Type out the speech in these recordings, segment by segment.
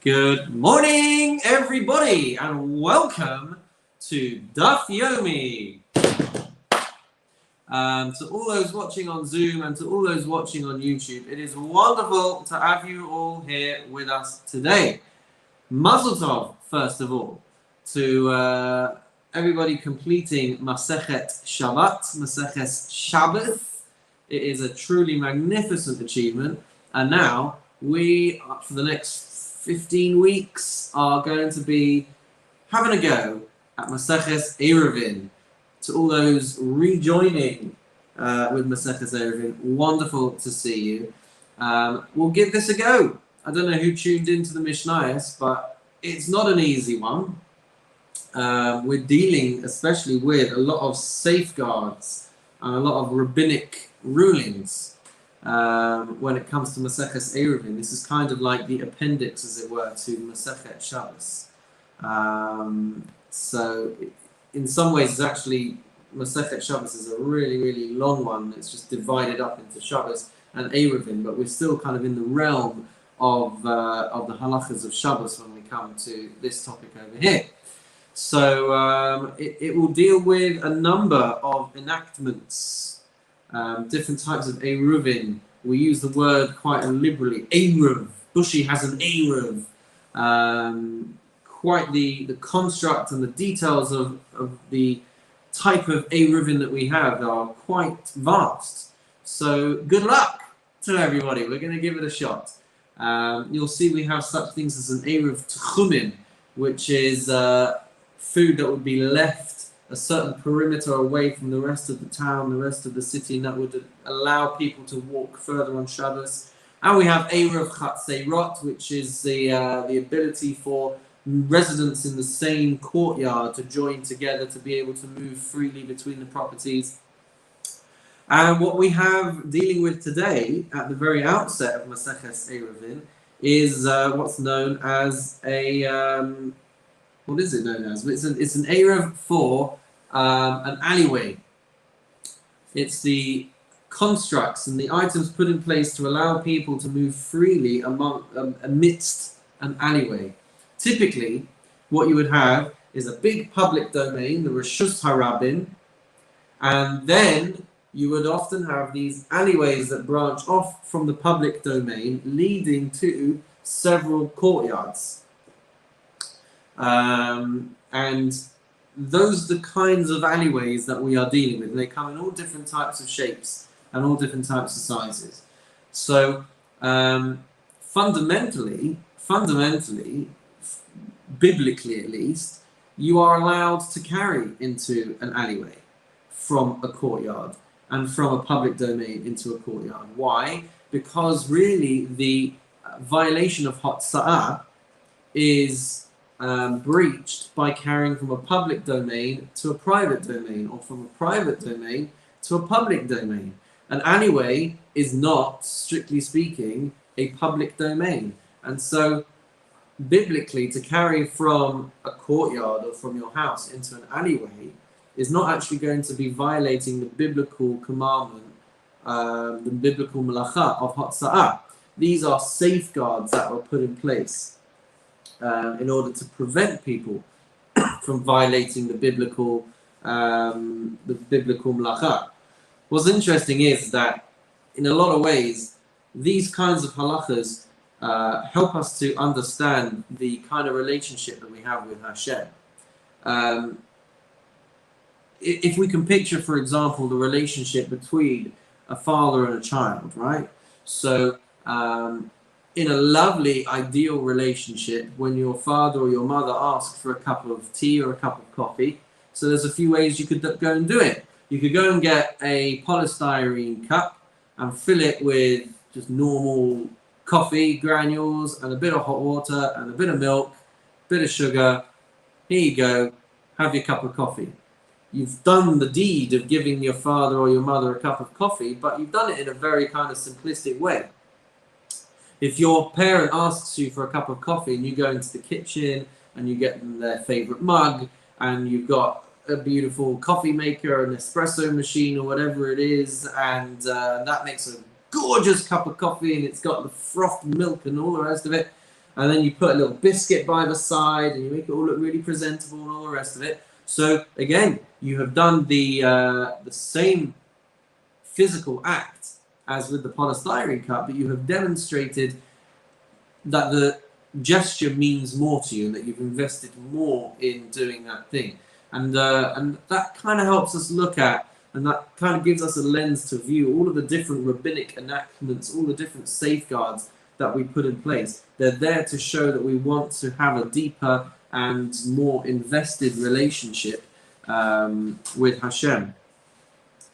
Good morning, everybody, and welcome to Daf Yomi. To all those watching on Zoom and to all those watching on YouTube, it is wonderful to have you all here with us today. Mazel tov, first of all, to everybody completing Masechet Shabbat, Masechet Shabbos. It is a truly magnificent achievement, and now we, for the next 15 weeks, are going to be having a go at Maseches Eiruvin. To all those rejoining with Maseches Eiruvin, wonderful to see you. We'll give this a go. I don't know who tuned into the Mishnayos, but it's not an easy one. We're dealing especially with a lot of safeguards and a lot of rabbinic rulings. When it comes to Maseches Eiruvin, this is kind of like the appendix, as it were, to Masechet Shabbos. So, in some ways, it's actually Masechet Shabbos is a really, really long one. It's just divided up into Shabbos and Eiruvin, but we're still kind of in the realm of the halachas of Shabbos when we come to this topic over here. So, it will deal with a number of enactments. Different types of Eiruvin. We use the word quite liberally. Eiruv. Bushi has an Eiruv. Quite the construct and the details of the type of Eiruvin that we have are quite vast. So good luck to everybody. We're going to give it a shot. You'll see we have such things as an Eiruv Tchumin, which is food that would be left a certain perimeter away from the rest of the town, the rest of the city, and that would allow people to walk further on Shabbos. And we have Eruv Chatzeirot, which is the ability for residents in the same courtyard to join together to be able to move freely between the properties. And what we have dealing with today, at the very outset of Maseches Eiruvin, is what's known as a... what is it known as? It's an Eruv for an alleyway. It's the constructs and the items put in place to allow people to move freely amidst an alleyway. Typically, what you would have is a big public domain, the Reshus Harabin, and then you would often have these alleyways that branch off from the public domain, leading to several courtyards. And those are the kinds of alleyways that we are dealing with. They come in all different types of shapes and all different types of sizes. So fundamentally, biblically at least, you are allowed to carry into an alleyway from a courtyard and from a public domain into a courtyard. Why? Because really the violation of Hotza'ah is breached by carrying from a public domain to a private domain, or from a private domain to a public domain. An alleyway is not, strictly speaking, a public domain. And so, biblically, to carry from a courtyard or from your house into an alleyway is not actually going to be violating the biblical commandment, the biblical malacha of Hotza'ah. These are safeguards that were put in place in order to prevent people from violating the biblical malacha. What's interesting is that in a lot of ways, these kinds of halachas help us to understand the kind of relationship that we have with Hashem. If we can picture, for example, the relationship between a father and a child, right? So in a lovely, ideal relationship, when your father or your mother asks for a cup of tea or a cup of coffee, so there's a few ways you could go and do it. You could go and get a polystyrene cup and fill it with just normal coffee granules and a bit of hot water and a bit of milk, a bit of sugar. Here you go, have your cup of coffee. You've done the deed of giving your father or your mother a cup of coffee, but you've done it in a very kind of simplistic way. If your parent asks you for a cup of coffee and you go into the kitchen and you get them their favorite mug and you've got a beautiful coffee maker, an espresso machine or whatever it is, and that makes a gorgeous cup of coffee and it's got the frothed milk and all the rest of it, and then you put a little biscuit by the side, and you make it all look really presentable and all the rest of it. So again, you have done the same physical act as with the polystyrene cup, but you have demonstrated that the gesture means more to you, and that you've invested more in doing that thing. And that kind of helps us look at, and that kind of gives us a lens to view all of the different rabbinic enactments, all the different safeguards that we put in place. They're there to show that we want to have a deeper and more invested relationship with Hashem.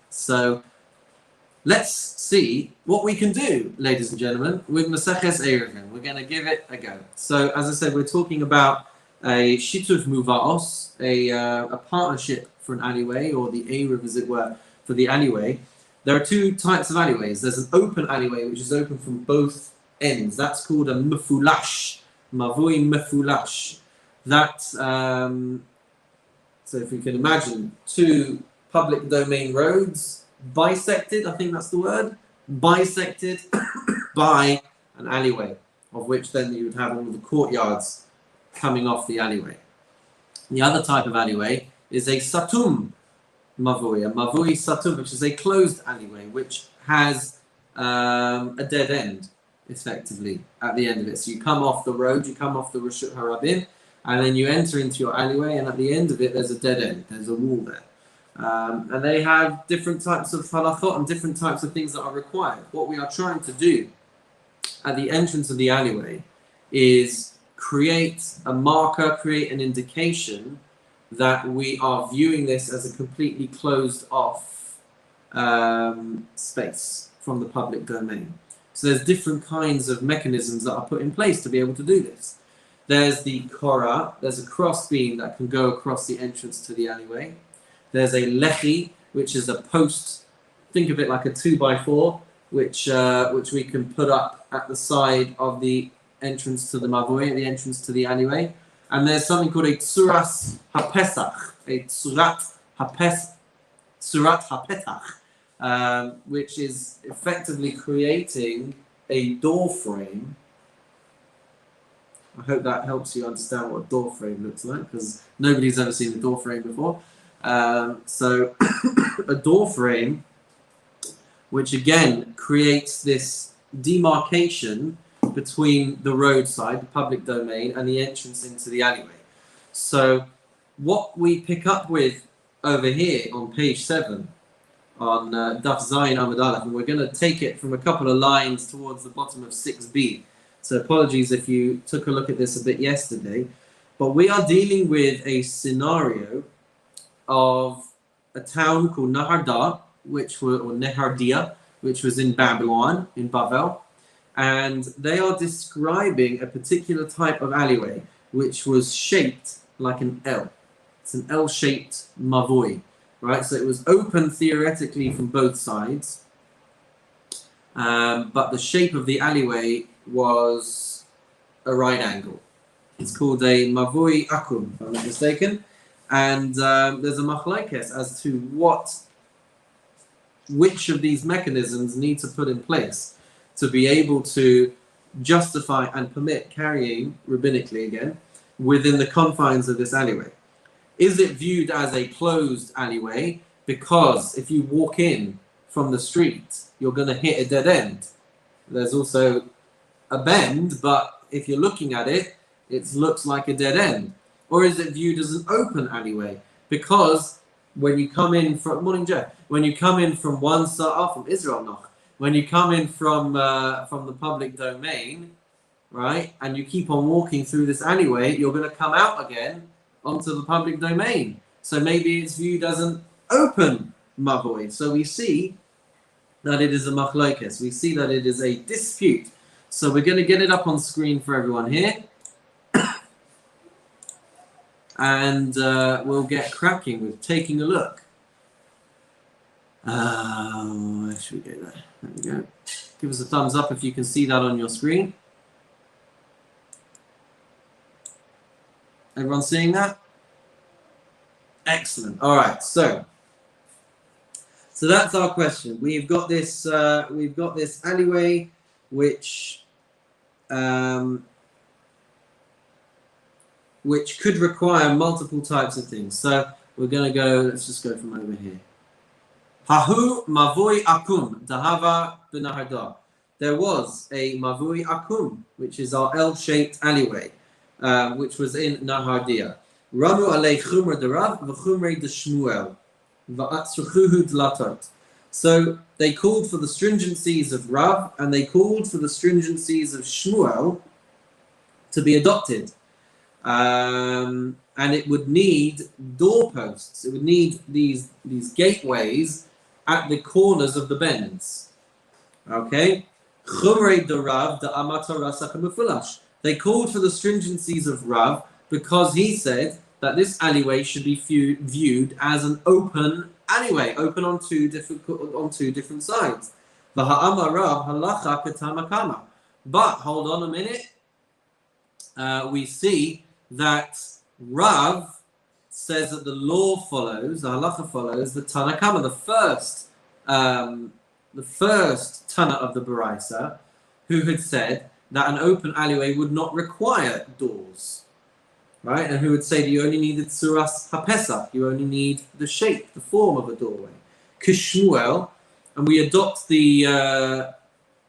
So let's see what we can do, ladies and gentlemen, with Maseches Eiruvin. We're going to give it a go. So, as I said, we're talking about a shituf muvaos, a partnership for an alleyway, or the Eruv, as it were, for the alleyway. There are two types of alleyways. There's an open alleyway, which is open from both ends. That's called a mefulash, mavui mefulash. That, so if you can imagine two public domain roads bisected, I think that's the word, bisected by an alleyway, of which then you would have all the courtyards coming off the alleyway. The other type of alleyway is a satum mavui, a mavui satum, which is a closed alleyway, which has a dead end, effectively, at the end of it. So you come off the road, you come off the Reshut Harabim, and then you enter into your alleyway, and at the end of it, there's a dead end, there's a wall there. And they have different types of halachot and different types of things that are required. What we are trying to do at the entrance of the alleyway is create a marker, create an indication that we are viewing this as a completely closed off space from the public domain. So there's different kinds of mechanisms that are put in place to be able to do this. There's the korah, there's a cross beam that can go across the entrance to the alleyway. There's a lechi, which is a post, think of it like a 2x4, which we can put up at the side of the entrance to the mavui, the entrance to the alleyway. And there's something called a tsuras hapesach, a tsurat hapetach, which is effectively creating a door frame. I hope that helps you understand what a door frame looks like, because nobody's ever seen a door frame before. So a door frame, which again creates this demarcation between the roadside, the public domain, and the entrance into the alleyway. So what we pick up with over here on page 7 on Daf Zayin Amud Aleph, and we're going to take it from a couple of lines towards the bottom of 6b. So apologies if you took a look at this a bit yesterday, but we are dealing with a scenario of a town called Naharda, or Nehardia, which was in Babylon, in Bavel, and they are describing a particular type of alleyway which was shaped like an L. It's an L-shaped mavui, right? So it was open theoretically from both sides, but the shape of the alleyway was a right angle. It's called a mavui akum, if I'm not mistaken. And there's a machlokes as to which of these mechanisms need to put in place to be able to justify and permit carrying, rabbinically again, within the confines of this alleyway. Is it viewed as a closed alleyway because if you walk in from the street, you're going to hit a dead end? There's also a bend, but if you're looking at it, it looks like a dead end. Or is it viewed as an open alleyway? Because when you come in from, morning Jeff, when you come in from one side, from Israel noch, when you come in from the public domain, right, and you keep on walking through this alleyway, you're going to come out again onto the public domain. So maybe it's viewed as an open mavui. So we see that it is a machlokes. We see that it is a dispute. So we're going to get it up on screen for everyone here. And we'll get cracking with taking a look. Where should we go there? There we go. Give us a thumbs up if you can see that on your screen. Everyone seeing that? Excellent. All right. So that's our question. We've got this alleyway, which which could require multiple types of things. So we're going to go, let's just go from over here. Hahu mavui akum dahava b'nahada. There was a mavui akum, which is our L-shaped alleyway, which was in Nahardia. Ramu alei chumra de Rav v'chumrei de Shmuel v'atzruchuhu dlatot. So they called for the stringencies of Rav and they called for the stringencies of Shmuel to be adopted. And it would need doorposts. It would need these gateways at the corners of the bends. Okay? Chumrei de Rav de amata rasach mufulash. They called for the stringencies of Rav because he said that this alleyway should be viewed as an open alleyway, open on two different sides. V'ha'amar Rav halacha k'tamakama. But hold on a minute. We see that Rav says that the law follows, the halacha follows the Tanakama, the first Tana of the Baraisa, who had said that an open alleyway would not require doors, right? And who would say that you only needed Tzuras HaPesach, you only need the shape, the form of a doorway. Kishmuel, and we adopt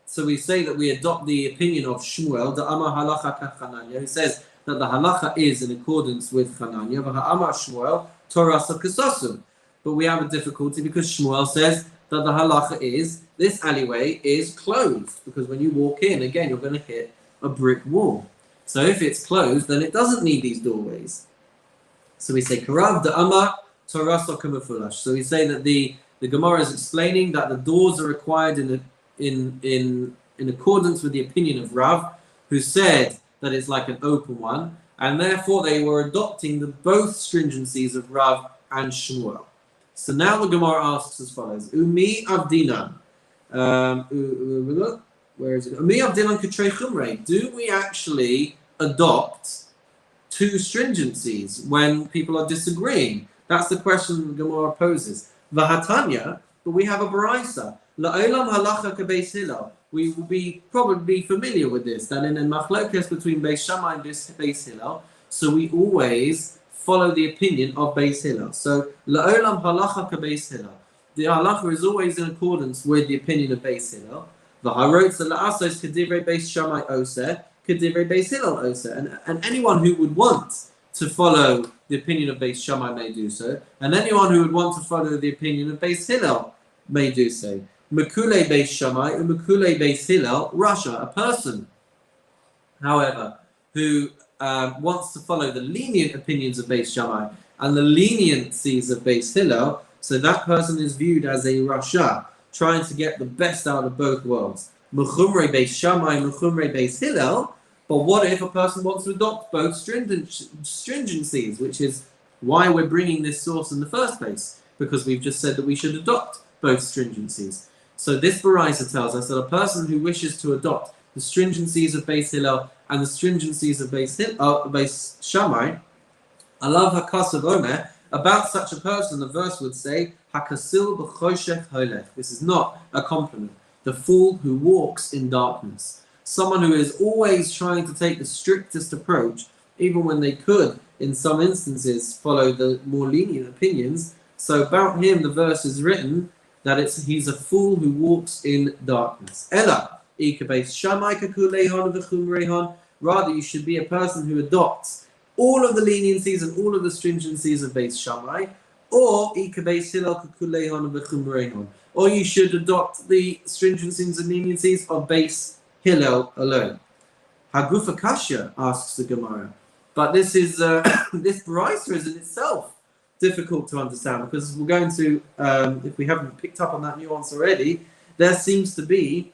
so we say that we adopt the opinion of Shmuel, the Amar Halacha Kachananya, who says that the halacha is in accordance with Chananya, Amar Shmuel, Torasa Kesosum. But we have a difficulty because Shmuel says that the halacha is, this alleyway is closed, because when you walk in, again, you're going to hit a brick wall. So if it's closed, then it doesn't need these doorways. So we say, Karav de Amar Torasa Kamufulash. So we say that the Gemara is explaining that the doors are required in accordance with the opinion of Rav, who said that it's like an open one, and therefore they were adopting both stringencies of Rav and Shmuel. So now the Gemara asks as follows: Umi Avdinan, where is it? Umi Avdinan Katrei Chumrei. Do we actually adopt two stringencies when people are disagreeing? That's the question the Gemara poses. Vahatanya, but we have a Baraisa. La'olam halacha kabeis Hillel. We will probably be familiar with this, that in a machlokes between Beis Shammai and Beis Hillel, so we always follow the opinion of Beis Hillel. So, la'olam halacha kabeis Hillel. The halacha is always in accordance with the opinion of Beis Hillel. V'harotza la'asos kedivrei Beis Shammai oseh, kedivrei Beis Hillel oseh. And anyone who would want to follow the opinion of Beis Shammai may do so, and anyone who would want to follow the opinion of Beis Hillel may do so. Mekule Beis Shammai and Mekule Beis Hillel, Russia, a person, however, who wants to follow the lenient opinions of Beis Shammai and the leniencies of Beis Hillel, so that person is viewed as a Rasha, trying to get the best out of both worlds. Mechumrei Beis Shammai, Mechumrei Beis Hillel. But what if a person wants to adopt both stringencies, which is why we're bringing this source in the first place, because we've just said that we should adopt both stringencies. So this Baraisa tells us that a person who wishes to adopt the stringencies of Beis Hillel and the stringencies of Beis Shammai, alav hakasav omer, about such a person, the verse would say, hakasil b'choshech holech. This is not a compliment. The fool who walks in darkness. Someone who is always trying to take the strictest approach, even when they could, in some instances, follow the more lenient opinions. So about him, the verse is written that he's a fool who walks in darkness. Ella, rather you should be a person who adopts all of the leniencies and all of the stringencies of Beis Shammai, or you should adopt the stringencies and leniencies of Beis Hillel alone. Hagufa Kasha, asks the Gemara. But this is this Baraisa is in itself difficult to understand, because we're going to, if we haven't picked up on that nuance already, there seems to be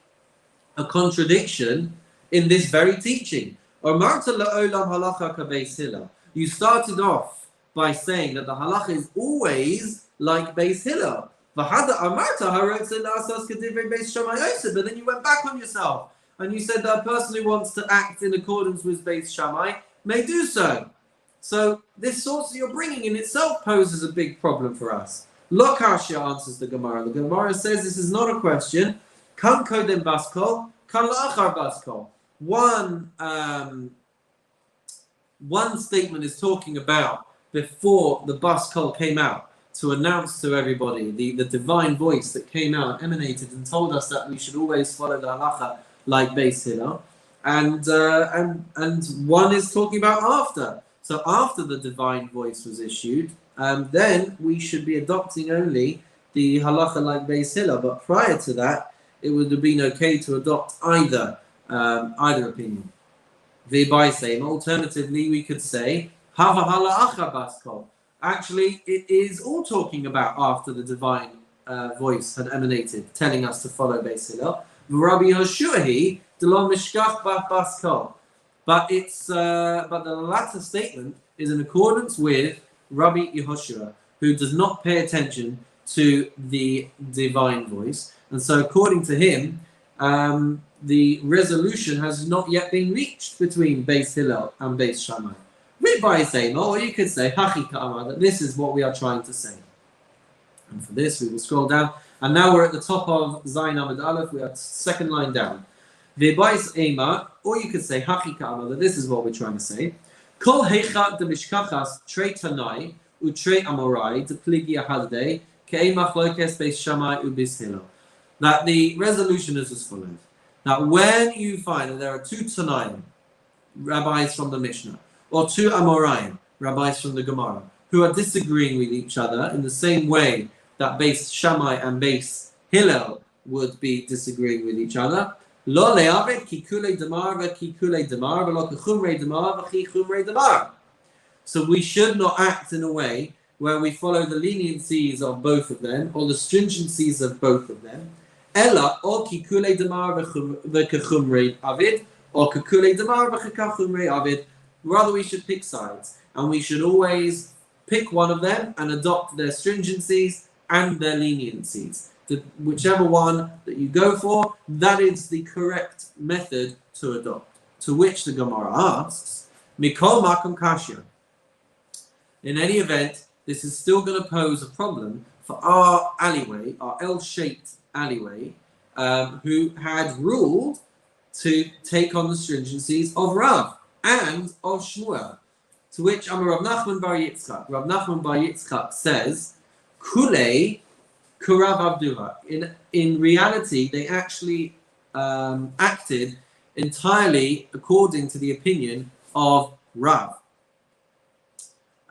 a contradiction in this very teaching. You started off by saying that the halacha is always like Beis Hillel. But then you went back on yourself and you said that a person who wants to act in accordance with Beis Shammai may do so. So this source that you're bringing in itself poses a big problem for us. Lo kasha, answers the Gemara. The Gemara says this is not a question. Kan kodem baskol, kan la'achar baskol. One one statement is talking about before the bas kol came out to announce to everybody the divine voice that came out and emanated and told us that we should always follow the halacha like Beis Hillel, and one is talking about after. So after the divine voice was issued, then we should be adopting only the halacha like Beis Hillel. But prior to that, it would have been okay to adopt either opinion. Alternatively, we could say hava halaacha bas kol. Actually, it is all talking about after the divine voice had emanated, telling us to follow Beis Hillel. Rabbi Yoshuahi delon mishkach bas kol. But the latter statement is in accordance with Rabbi Yehoshua, who does not pay attention to the divine voice, and so according to him, the resolution has not yet been reached between Beis Hillel and Beis Shammai. Or you could say Hachi Ka'amar, that this is what we are trying to say. And for this, we will scroll down, and now we're at the top of Zayin Amud Aleph. We are second line down. V'bais Eima, or you could say Hachi Ka'amar, that this is what we're trying to say. Kol Heicha de Mishkachas Trei Tanai Utrei Amorai de Pligi Ahadei Ke'emach Lokes Beis Shammai Ubis Hillel. That the resolution is as follows. Now, when you find that there are two Tanaim, rabbis from the Mishnah, or two Amoraim, rabbis from the Gemara, who are disagreeing with each other in the same way that Beis Shammai and Beis Hillel would be disagreeing with each other, Lo le'avet ki kulei damar ve'ki kulei damar ve'lo kechumrei damar ve'chi chumrei damar. So we should not act in a way where we follow the leniencies of both of them or the stringencies of both of them. Ella or ki kulei damar ve'kechumrei avid or ki kulei damar ve'chumrei avid. Rather, we should pick sides, and we should always pick one of them and adopt their stringencies and their leniencies. Whichever one that you go for, that is the correct method to adopt. To which the Gemara asks, Mikol Makom Kashya. In any event, this is still going to pose a problem for our alleyway, our L-shaped alleyway, who had ruled to take on the stringencies of Rav and of Shmuel. To which Amar Rav Nachman bar Yitzchak. Rav Nachman bar Yitzchak says, Kulei Kurav Abduha. In reality, they actually acted entirely according to the opinion of Rav.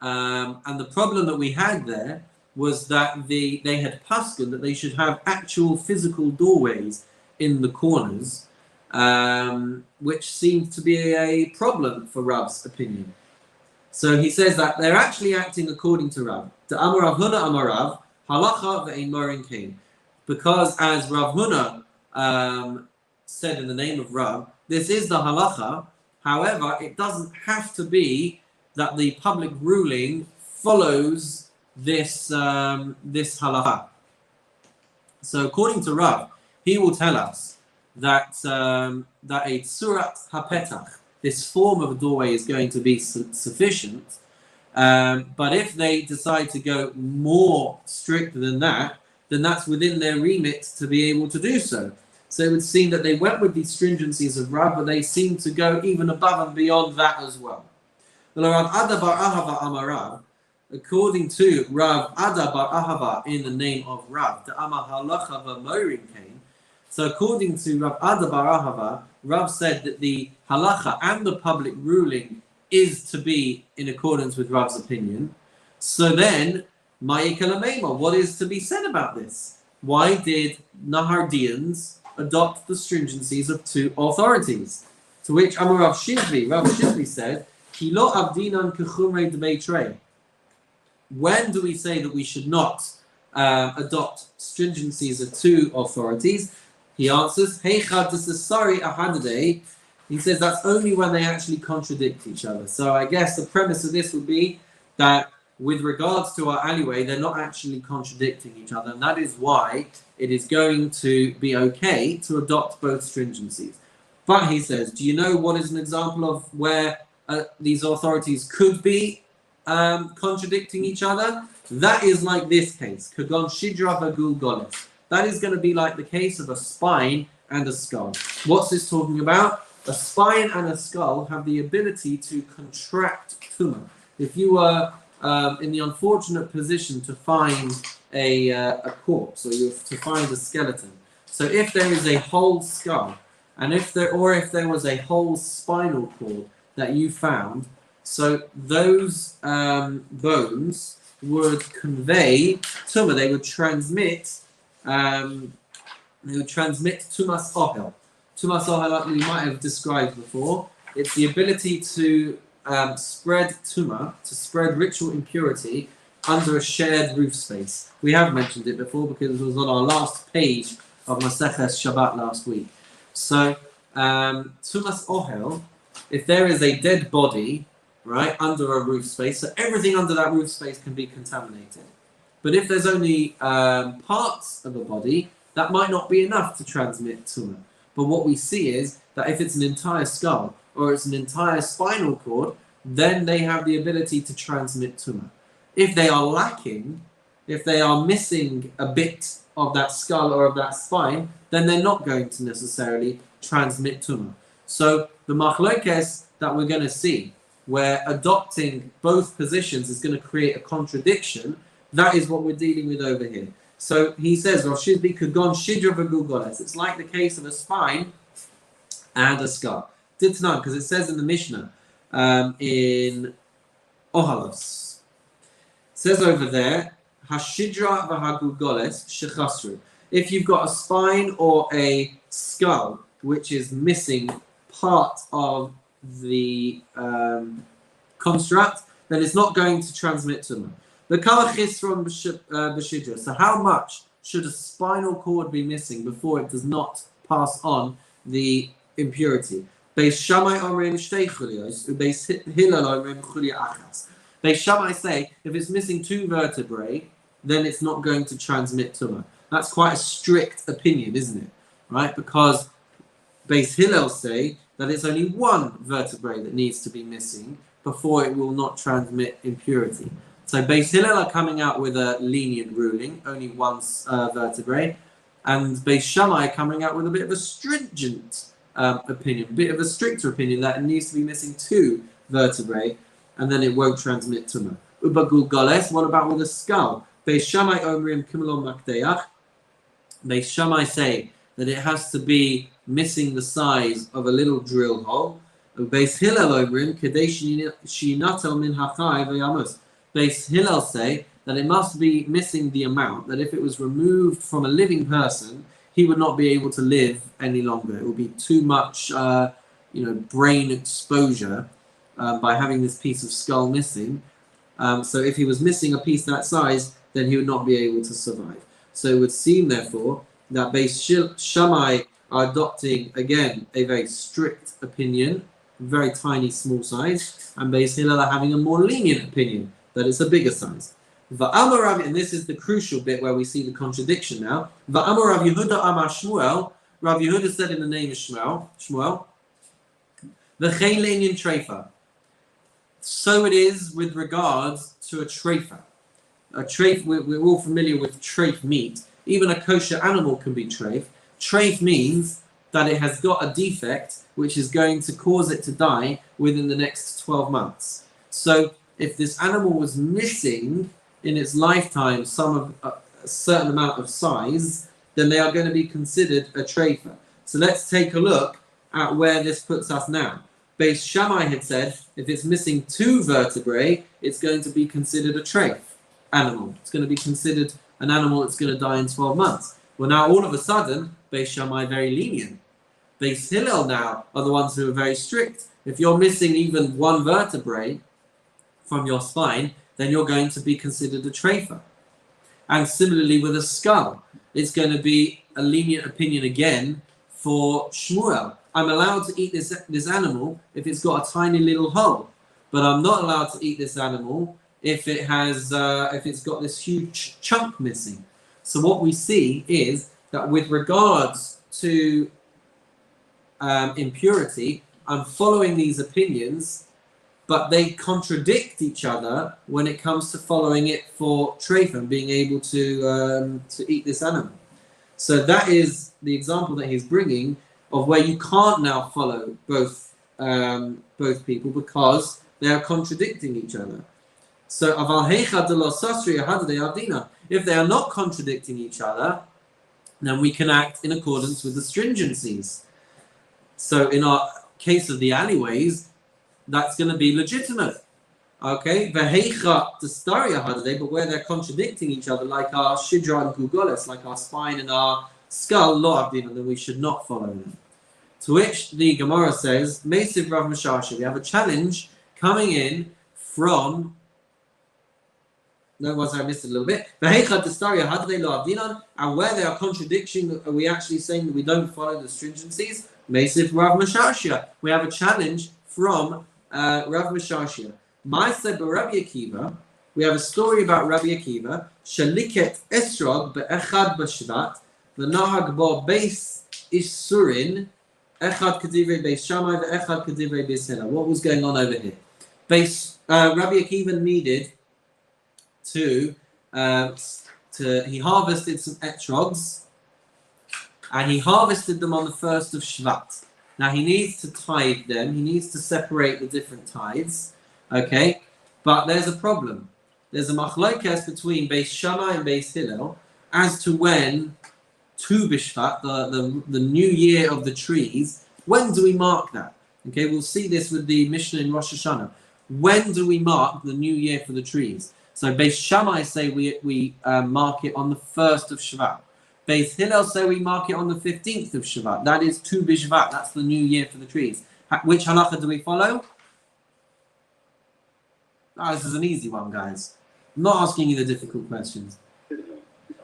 And the problem that we had there was that they had paskin that they should have actual physical doorways in the corners, which seemed to be a problem for Rav's opinion. So he says that they're actually acting according to Rav. To Amar Rav Huna Amar Rav, halacha ve'ein morin kain. Because as Rav Huna said in the name of Rav, this is the halacha. However, it doesn't have to be that the public ruling follows this halacha. So according to Rav, he will tell us that that a tsurat hapetach, this form of a doorway, is going to be sufficient. But if they decide to go more strict than that, then that's within their remit to be able to do so. So it would seem that they went with the stringencies of Rav, but they seem to go even above and beyond that as well. According to Rav Ada bar Ahava in the name of Rav, the Amar halacha v'morin kain. So according to Rav Ada bar Ahava, Rav said that the halacha and the public ruling is to be in accordance with Rav's opinion. So then, what is to be said about this? Why did Nahardians adopt the stringencies of two authorities? To which Amar Rav Shizvi said, Kilo abdinan kechumrei debeitrei. When do we say that we should not adopt stringencies of two authorities? He answers, Heichad desasari ahadadei. He says that's only when they actually contradict each other. So I guess the premise of this would be that with regards to our alleyway, they're not actually contradicting each other, and that is why it is going to be okay to adopt both stringencies. But he says, do you know what is an example of where these authorities could be contradicting each other? That is like this case, Kagon Shidra Vagul Goles. That is going to be like the case of a spine and a skull. What's this talking about? A spine and a skull have the ability to contract tumor. If you were in the unfortunate position to find a corpse, or you were to find a skeleton, so if there is a whole skull, and if there was a whole spinal cord that you found, so those bones would convey tumor. They would transmit. Tumas ohel. Tumas ohel, like we might have described before, it's the ability to spread tumor, to spread ritual impurity under a shared roof space. We have mentioned it before because it was on our last page of Maseches Shabbat last week. So, Tumas ohel, if there is a dead body, right, under a roof space, so everything under that roof space can be contaminated. But if there's only parts of a body, that might not be enough to transmit tumor. But what we see is that if it's an entire skull or it's an entire spinal cord, then they have the ability to transmit tumor. If they are lacking, if they are missing a bit of that skull or of that spine, then they're not going to necessarily transmit tumor. So the machlokes that we're going to see, where adopting both positions is going to create a contradiction, that is what we're dealing with over here. So he says, it's like the case of a spine and a skull. Ditnan, because it says in the Mishnah, in Ohalos, it says over there, Hashidra v'hagugoles shechasru. If you've got a spine or a skull which is missing part of the construct, then it's not going to transmit tumor. The kalachis b'shidra. So how much should a spinal cord be missing before it does not pass on the impurity? Beis Shammai omrim shtei chulios, ubeis Hillel omrim chulia achas. Beis Shammai say if it's missing 2 vertebrae, then it's not going to transmit tumor. That's quite a strict opinion, isn't it? Right? Because Beis Hillel say that it's only 1 vertebrae that needs to be missing before it will not transmit impurity. So Beis Hillel are coming out with a lenient ruling, only 1 vertebrae, and Beis Shammai are coming out with a bit of a stringent opinion, a bit of a stricter opinion that it needs to be missing 2 vertebrae, and then it won't transmit tumor. Ubagul goles, what about with a skull? Beis Shammai omrim kimlon makdeach. Beis Shammai say that it has to be missing the size of a little drill hole. Beis Hillel omrim kedei shinatel min hachai v'yamus. Beis Hillel say that it must be missing the amount that if it was removed from a living person, he would not be able to live any longer. It would be too much, brain exposure by having this piece of skull missing. So if he was missing a piece that size, then he would not be able to survive. So it would seem, therefore, that Beis Shammai are adopting, again, a very strict opinion, very tiny, small size, and Beis Hillel are having a more lenient opinion, that it's a bigger size. Va'amar Rav, and this is the crucial bit where we see the contradiction now. Va'amar Rav Yehuda Amar Shmuel, Rav Yehuda said in the name of Shmuel, V'chein le'inyan treifa. So it is with regards to a treifa. A treif, we're all familiar with treif meat. Even a kosher animal can be treif. Treif means that it has got a defect which is going to cause it to die within the next 12 months. So if this animal was missing in its lifetime some of a certain amount of size, then they are going to be considered a treifa. So let's take a look at where this puts us now. Beis Shammai had said if it's missing 2 vertebrae, it's going to be considered a treif animal. It's going to be considered an animal that's going to die in 12 months. Well, now all of a sudden, Beis Shammai very lenient. Beis Hillel now are the ones who are very strict. If you're missing even 1 vertebrae from your spine, then you're going to be considered a treifa. And similarly with a skull, it's going to be a lenient opinion again for Shmuel. I'm allowed to eat this animal if it's got a tiny little hole, but I'm not allowed to eat this animal if it has if it's got this huge chunk missing. So what we see is that with regards to impurity, I'm following these opinions, but they contradict each other when it comes to following it for treifa and being able to eat this animal. So that is the example that he's bringing of where you can't now follow both people because they are contradicting each other. So, if they are not contradicting each other, then we can act in accordance with the stringencies. So, in our case of the alleyways, that's going to be legitimate. Okay, but where they're contradicting each other, like our shidra and gugoles, like our spine and our skull, then we should not follow them. To which the Gemara says, Mesiv Rav Mashasha, we have a challenge coming in from. No, I missed it a little bit. And where they are contradiction, are we actually saying that we don't follow the stringencies? Mesiv Rav Mashasha, we have a challenge from Rav Mashasha. Ma'aseh Rabbi Akiva, we have a story about Rabbi Akiva. Shaliket esrog be'echad b'shvat v'nahag bo beis isurin echad kedivrei beis Shammai ve'echad kedivrei beis Hillel. What was going on over here? Rabbi Akiva needed to he harvested some etrogs, and he harvested them on the 1st of Shvat. Now he needs to tithe them. He needs to separate the different tithes. Okay, but there's a problem. There's a machlokes between Beis Shammai and Beis Hillel as to when Tu B'Shvat, the new year of the trees, when do we mark that? Okay, we'll see this with the Mishnah in Rosh Hashanah. When do we mark the new year for the trees? So Beis Shammai say we mark it on the 1st of Shvat. Beis Hillel say we mark it on the 15th of Shvat. That is Tu B'Shvat. That's the new year for the trees. Which halacha do we follow? This is an easy one, guys. I'm not asking you the difficult questions.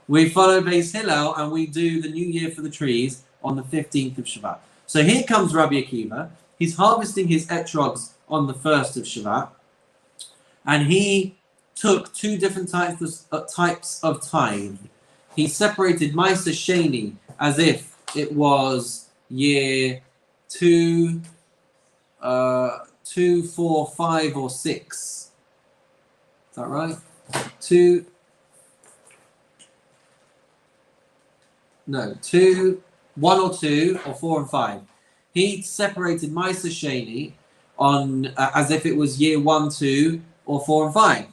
We follow Beis Hillel and we do the new year for the trees on the 15th of Shvat. So here comes Rabbi Akiva. He's harvesting his etrogs on the 1st of Shvat, and he took two different types of tithe. He separated Ma'aser Sheni as if it was year 2, 4, 5, or 6. Is that right? 2, 1 or 2, or 4 and 5. He separated Ma'aser Sheni on as if it was year 1, 2, or 4 and 5,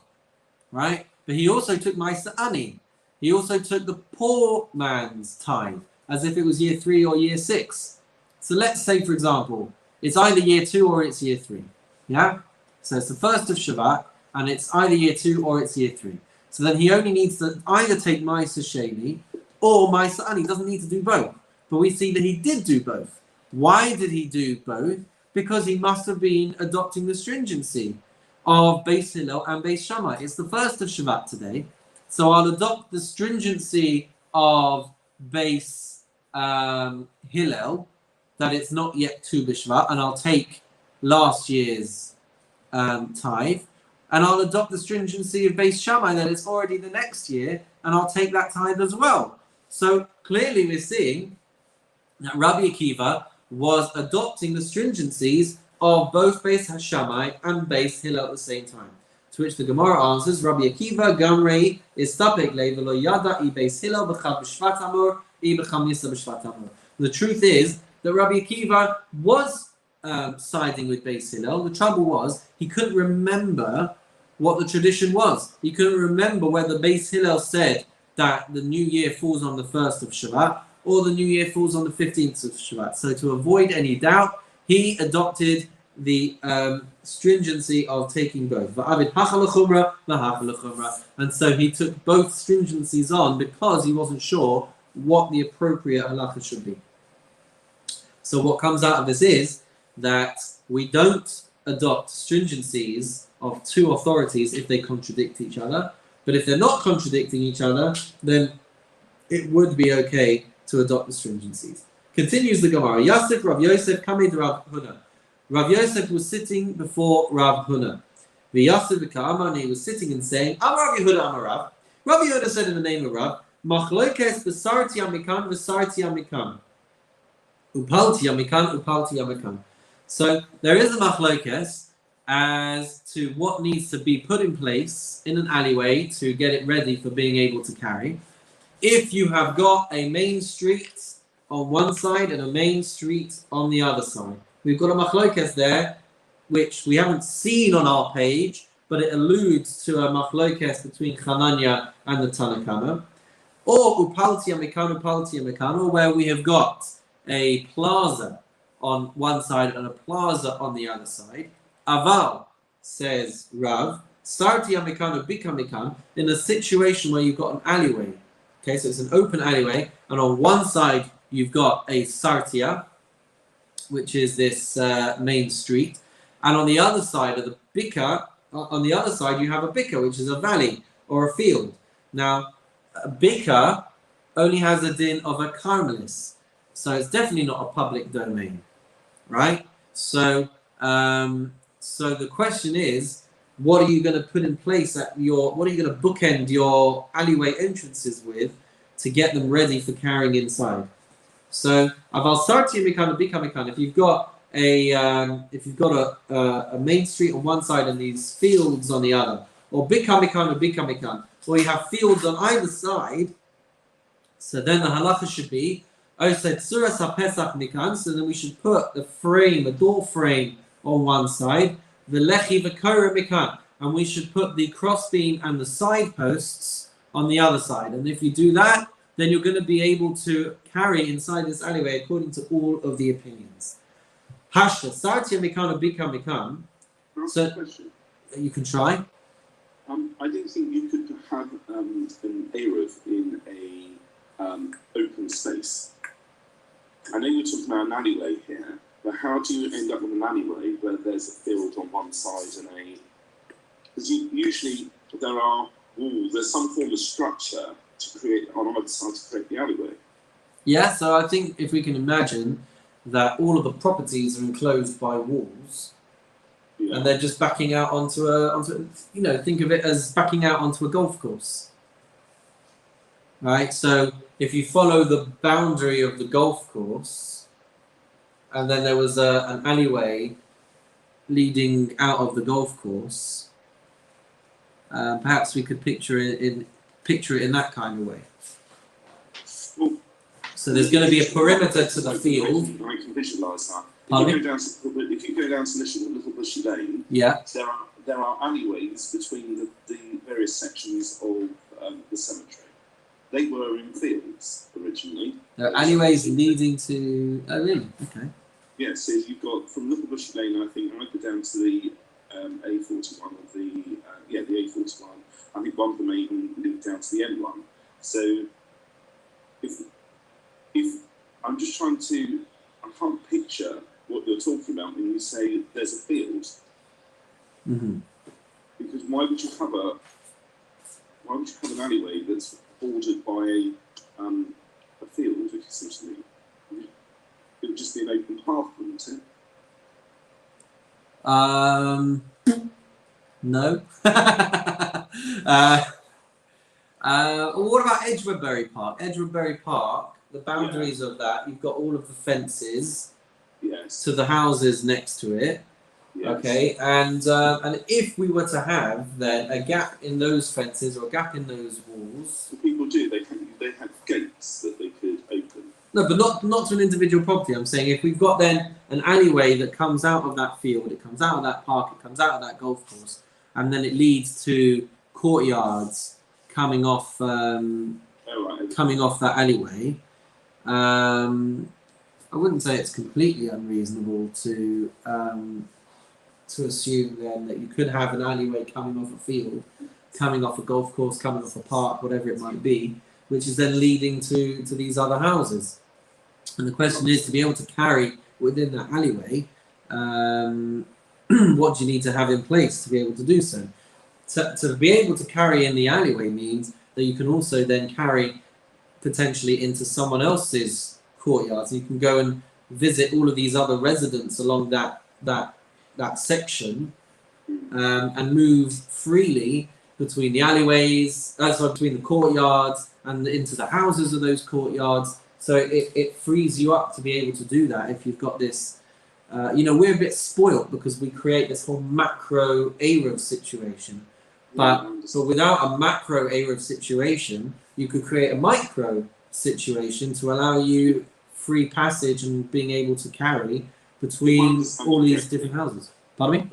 right? But he also took Ma'aser Ani. He also took the poor man's tithe as if it was year 3 or year 6. So let's say, for example, it's either year 2 or it's year 3. Yeah? So it's the 1st of Shvat, and it's either year 2 or it's year 3. So then he only needs to either take Ma'aser Sheni or Ma'aser Ani. He doesn't need to do both. But we see that he did do both. Why did he do both? Because he must have been adopting the stringency of Beis Hillel and Beis Shammai. It's the 1st of Shvat today. So I'll adopt the stringency of Beis Hillel, that it's not yet Tu B'Shvat, and I'll take last year's tithe. And I'll adopt the stringency of Beis Shammai, that it's already the next year, and I'll take that tithe as well. So clearly we're seeing that Rabbi Akiva was adopting the stringencies of both Beis Shammai and Beis Hillel at the same time. To which the Gemara answers, Rabbi Akiva Gamrei istapek le'velo yada I Beis Hillel b'chad b'shvat amor I b'chamisa b'shvat amor. The truth is that Rabbi Akiva was siding with Beis Hillel. The trouble was he couldn't remember what the tradition was. He couldn't remember whether Beis Hillel said that the new year falls on the 1st of Shvat or the new year falls on the 15th of Shvat. So to avoid any doubt, he adopted the stringency of taking both. And so he took both stringencies on because he wasn't sure what the appropriate halacha should be. So what comes out of this is that we don't adopt stringencies of two authorities if they contradict each other. But if they're not contradicting each other, then it would be okay to adopt the stringencies. Continues the Gemara. Yasef Rav Yosef Kamei to Rav Huna. Rav Yosef was sitting before Rav Huna. V'Yasef v'Ka'amar, and he was sitting and saying, Amar Rav Yehuda Amar Rav. Rav Yehuda said in the name of Rav, Machlokes v'sarti amikan v'sarti amikan. Upalti amikan, upalti amikan. So there is a machlokes as to what needs to be put in place in an alleyway to get it ready for being able to carry. If you have got a main street on one side and a main street on the other side. We've got a machlokes there, which we haven't seen on our page, but it alludes to a machlokes between Hananya and the Tanakama. Or upaltia mekano, where we have got a plaza on one side and a plaza on the other side. Aval, says Rav, sartia mekano bika mekan, in a situation where you've got an alleyway. Okay, so it's an open alleyway, and on one side you've got a sartia, which is this main street, and on the other side of the bika, on the other side you have a bika, which is a valley or a field. Now, a bika only has a din of a carmelis, so it's definitely not a public domain, right? So, so the question is, what are you going to put in place at what are you going to bookend your alleyway entrances with to get them ready for carrying inside? So, if you've got a main street on one side and these fields on the other, or bika, or you have fields on either side, so then the halacha should be, so then we should put the frame, a door frame, on one side, and we should put the crossbeam and the side posts on the other side. And if you do that, then you're going to be able to carry inside this alleyway according to all of the opinions. Hashta, sartia mikana bika mikam. So you can try. I don't think you could have an Eruv in a open space. I know you're talking about an alleyway here, but how do you end up with an alleyway where there's a field on one side and because usually there are walls, there's some form of structure to create on either side to create the alleyway. Yeah, so I think if we can imagine that all of the properties are enclosed by walls, and they're just backing out onto think of it as backing out onto a golf course. Right? So if you follow the boundary of the golf course, and then there was an alleyway leading out of the golf course, perhaps we could picture it in that kind of way. So there's going to be a perimeter to the field. I can visualise that. If you go down to Little Bushy Lane, there are alleyways between the various sections of the cemetery. They were in fields originally. There are alleyways leading to. Oh, really? Okay. Yeah, so you've got from Little Bushy Lane, I think, right down to the A41 of the A41. I think one of them may even link down to the M1. So if I'm just trying to, I can't picture what you're talking about when you say there's a field. Mm-hmm. Because why would you have an alleyway that's bordered by a field, which essentially it would just be an open path, wouldn't it? No. What about Edgewoodbury Park? Edgewoodbury Park, the boundaries of that, you've got all of the fences to the houses next to it. Yes. Okay, and if we were to have then a gap in those fences or a gap in those walls, what people do, they have gates that they could open. No, but not to an individual property. I'm saying if we've got then an alleyway that comes out of that field, it comes out of that park, it comes out of that golf course, and then it leads to courtyards coming off that alleyway. I wouldn't say it's completely unreasonable to assume then that you could have an alleyway coming off a field, coming off a golf course, coming off a park, whatever it might be, which is then leading to these other houses. And the question is to be able to carry within that alleyway, what do you need to have in place to be able to do so? To be able to carry in the alleyway means that you can also then carry potentially into someone else's courtyard. So you can go and visit all of these other residents along that section and move freely between the alleyways, between the courtyards and into the houses of those courtyards. So it frees you up to be able to do that if you've got this. We're a bit spoilt because we create this whole macro Eruv situation. But without a macro Eruv situation, you could create a micro situation to allow you free passage and being able to carry between all these different houses. Pardon me?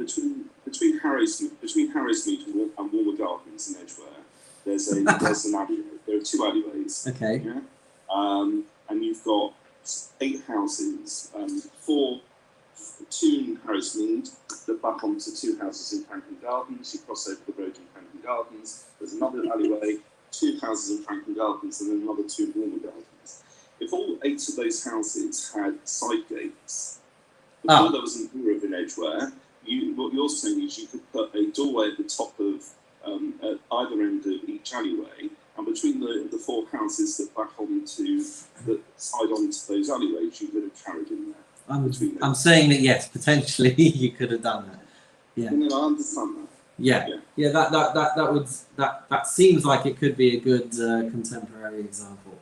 Between Harrismead and Warmer Gardens in Edgware, there's an alleyway. There are 2 alleyways. Okay. Yeah. And you've got 8 houses, 2 in Harrismead that back onto 2 houses in Franklin Gardens. You cross over the road in Franklin Gardens. There's another alleyway, 2 houses in Franklin Gardens, and then another 2 in Warmer Gardens. If all 8 of those houses had side gates, before there was an Eiruvin Edgware, what you're saying is you could put a doorway at the top of at either end of each alleyway, and between the 4 houses that back onto the side onto those alleyways, you could have carried in there. I'm saying that yes, potentially you could have done that. Yeah. No, I understand that. Yeah. That seems like it could be a good contemporary example.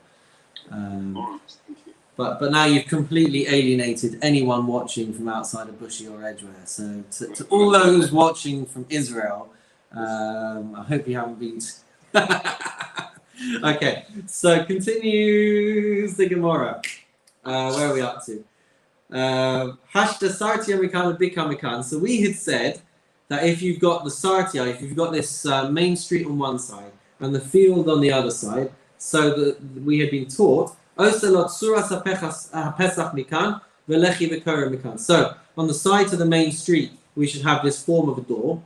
All right, thank you. But now you've completely alienated anyone watching from outside of Bushy or Edgware. So to all those watching from Israel, I hope you haven't been. Okay, so continues the Gemara. Where are we up to? Hashda Sartia Mikan Bika Mikan. So we had said that if you've got the Sartia, if you've got this main street on one side and the field on the other side, so that we had been taught. So on the side of the main street, we should have this form of a door.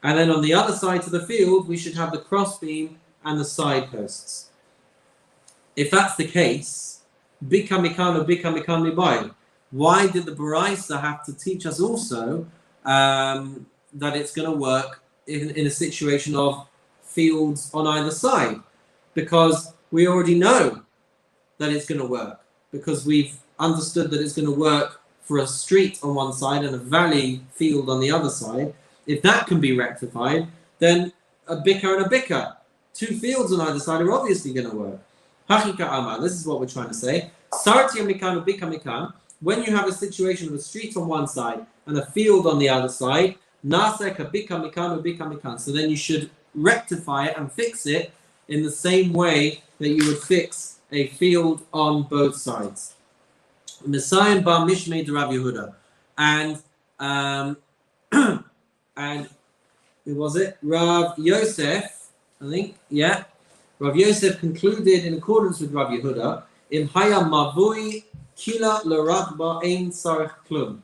And then on the other side of the field, we should have the crossbeam and the side posts. If that's the case, why did the Baraisa have to teach us also that it's going to work in a situation of fields on either side? Because we already know that it's going to work, because we've understood that it's going to work for a street on one side and a valley field on the other side. If that can be rectified, then a bicker and a bicker, 2 fields on either side, are obviously going to work. Hachika Amar, this is what we're trying to say. Sartia mikan bika mikan. When you have a situation of a street on one side and a field on the other side, naseka bika mikan bika mikan. So then you should rectify it and fix it in the same way that you would fix a field on both sides. Messiah bar Mishmei de Rav Yehuda, and who was it? Rav Yosef, I think. Yeah, Rav Yosef concluded in accordance with Rav Yehuda in Haya Mavui Kila L'Rachba Ein Sarech Klum.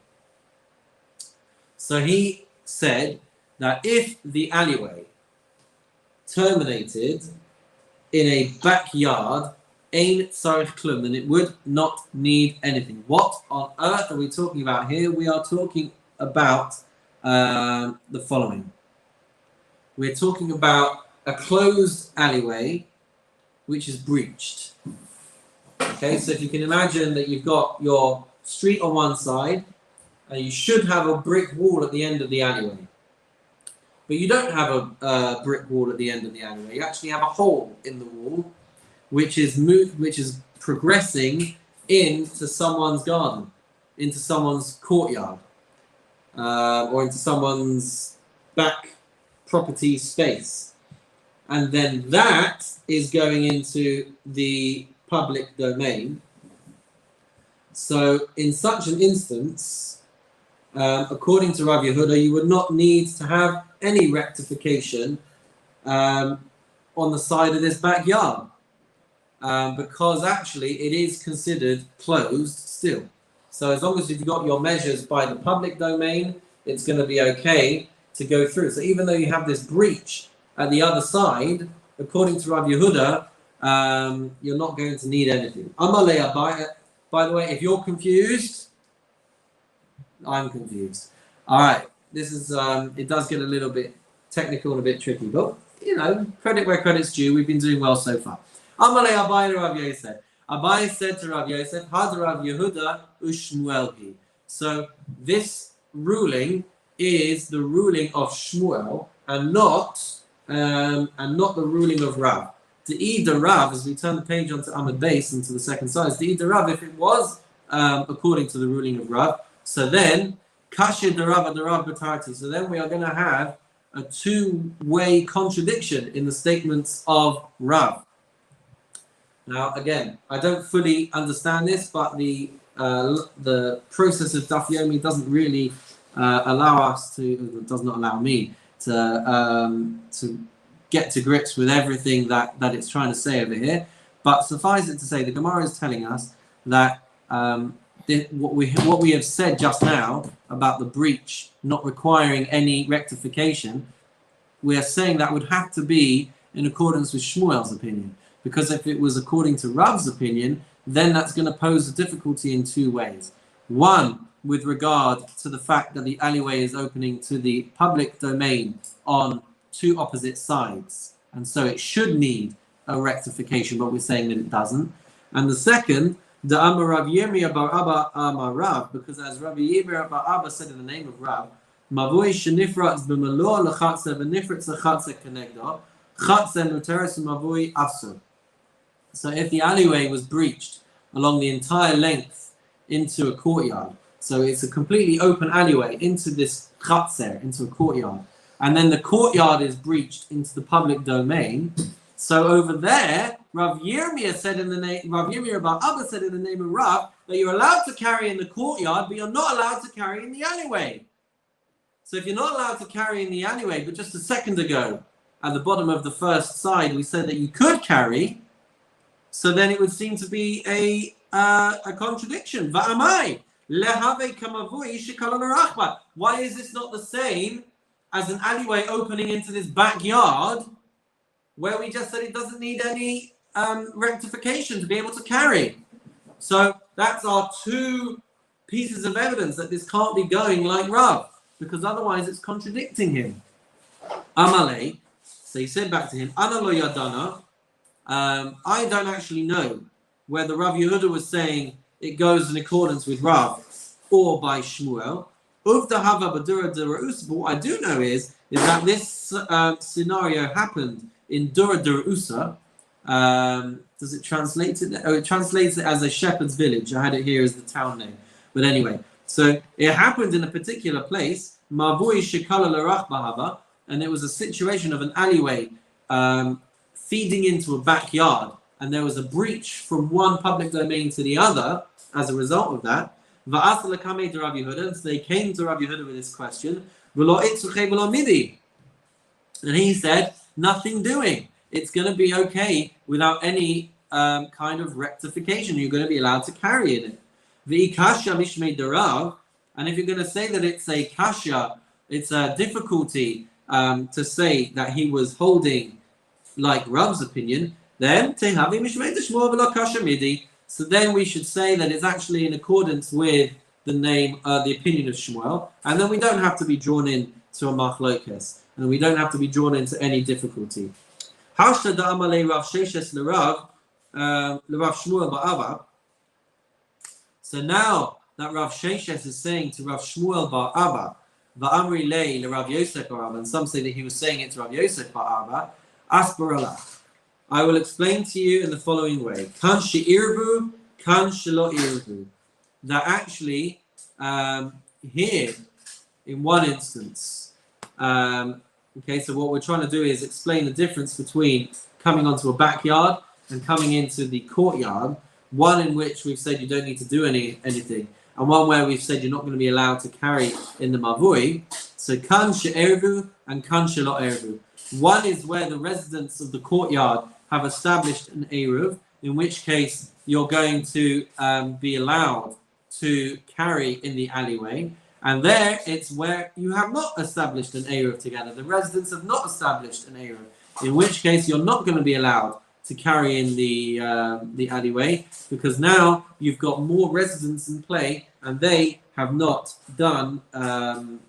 So he said that if the alleyway terminated in a backyard, Ein Sarech Klum, then it would not need anything. What on earth are we talking about here? We are talking about the following. We're talking about a closed alleyway which is breached. Okay, so if you can imagine that you've got your street on one side and you should have a brick wall at the end of the alleyway. But you don't have a brick wall at the end of the alleyway. You actually have a hole in the wall which is progressing into someone's garden, into someone's courtyard, or into someone's back property space. And then that is going into the public domain. So in such an instance, according to Rav Yehuda, you would not need to have any rectification on the side of this backyard, because actually it is considered closed still. So as long as you've got your measures by the public domain, it's going to be okay to go through. So even though you have this breach at the other side, according to Rav Yehuda, you're not going to need anything. Amalei, by the way, if you're confused, I'm confused. All right, this is it does get a little bit technical and a bit tricky, but you know, credit where credit's due. We've been doing well so far. Amalei Abai Rav Yosef. Abai said to Rav Yosef, Had Rav Yehuda u'Shmuelhi. So this ruling is the ruling of Shmuel and not the ruling of Rav. The Rav, as we turn the page onto Amud Beis into the second side, the Rav, if it was according to the ruling of Rav, so then Kashir the Rav B'tarti. So then we are going to have a two-way contradiction in the statements of Rav. Now, again, I don't fully understand this, but the process of Daf Yomi doesn't really does not allow me to get to grips with everything that it's trying to say over here. But suffice it to say, the Gemara is telling us that what we have said just now about the breach not requiring any rectification, we are saying that would have to be in accordance with Shmuel's opinion. Because if it was according to Rav's opinion, then that's going to pose a difficulty in two ways. One, with regard to the fact that the alleyway is opening to the public domain on two opposite sides. And so it should need a rectification, but we're saying that it doesn't. And the second, the Amar Rav Yirmiyah bar Abba Amar Rav, because as Rav Yirmiyah bar Abba said in the name of Rav, Mavoi shenifratz b'melo lechatze v'nifratz lechatze kenegdo, chatze muteres mavoi afsur. So if the alleyway was breached along the entire length into a courtyard, so it's a completely open alleyway into this chatzer, into a courtyard, and then the courtyard is breached into the public domain. So over there, Rav Yirmiyah said in the name, Rav Yirmiyah bar Abba said in the name of Rav that you're allowed to carry in the courtyard, but you're not allowed to carry in the alleyway. So if you're not allowed to carry in the alleyway, but just a second ago, at the bottom of the first side, we said that you could carry, so then it would seem to be a contradiction. Va'amai lehave kamavui shekala merachba. Why is this not the same as an alleyway opening into this backyard, where we just said it doesn't need any rectification to be able to carry? So that's our two pieces of evidence that this can't be going like Rav, because otherwise it's contradicting him. Amalei, so he said back to him, Ana lo yadana, I don't actually know whether Rav Yehuda was saying it goes in accordance with Rav or by Shmuel. Uvda hava badura dera'us, but what I do know is that this scenario happened in Dura Dera'usa. Does it translate it? Oh, it translates it as a shepherd's village. I had it here as the town name. But anyway, so it happened in a particular place, Mavui Shekala Larach Bahava, and it was a situation of an alleyway feeding into a backyard, and there was a breach from one public domain to the other as a result of that. And so they came to Rav Yehuda with this question, and he said, nothing doing. It's going to be okay without any kind of rectification. You're going to be allowed to carry in it. And if you're going to say that it's a kasha, it's a difficulty to say that he was holding like Rav's opinion, then so then we should say that it's actually in accordance with the name, the opinion of Shmuel, and then we don't have to be drawn in to a machlokes, and we don't have to be drawn into any difficulty. So now that Rav Sheshes is saying to Rav Shmuel bar Abba, Va'amri lei Rav Yosef bar Abba, and some say that he was saying it to Rav Yosef bar Abba, Asbaralach. I will explain to you in the following way. Kan she'irvu, kan shelo irvu. That actually, here, in one instance, okay, so what we're trying to do is explain the difference between coming onto a backyard and coming into the courtyard. One in which we've said you don't need to do anything, and one where we've said you're not going to be allowed to carry in the mavui. So kan she'ervu and kan shelo ervu. One is where the residents of the courtyard have established an Eruv, in which case you're going to be allowed to carry in the alleyway. And there it's where you have not established an Eruv together. The residents have not established an Eruv, in which case you're not going to be allowed to carry in the alleyway, because now you've got more residents in play, and they have not done an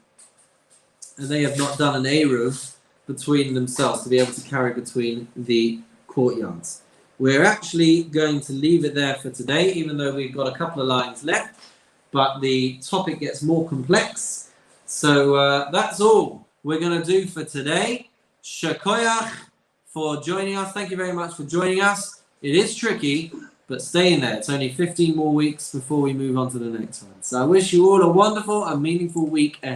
Eruv between themselves to be able to carry between the courtyards. We're actually going to leave it there for today, even though we've got a couple of lines left, but the topic gets more complex. So that's all we're going to do for today. Shakoyach for joining us. Thank you very much for joining us. It is tricky, but stay in there. It's only 15 more weeks before we move on to the next one. So I wish you all a wonderful and meaningful week ahead.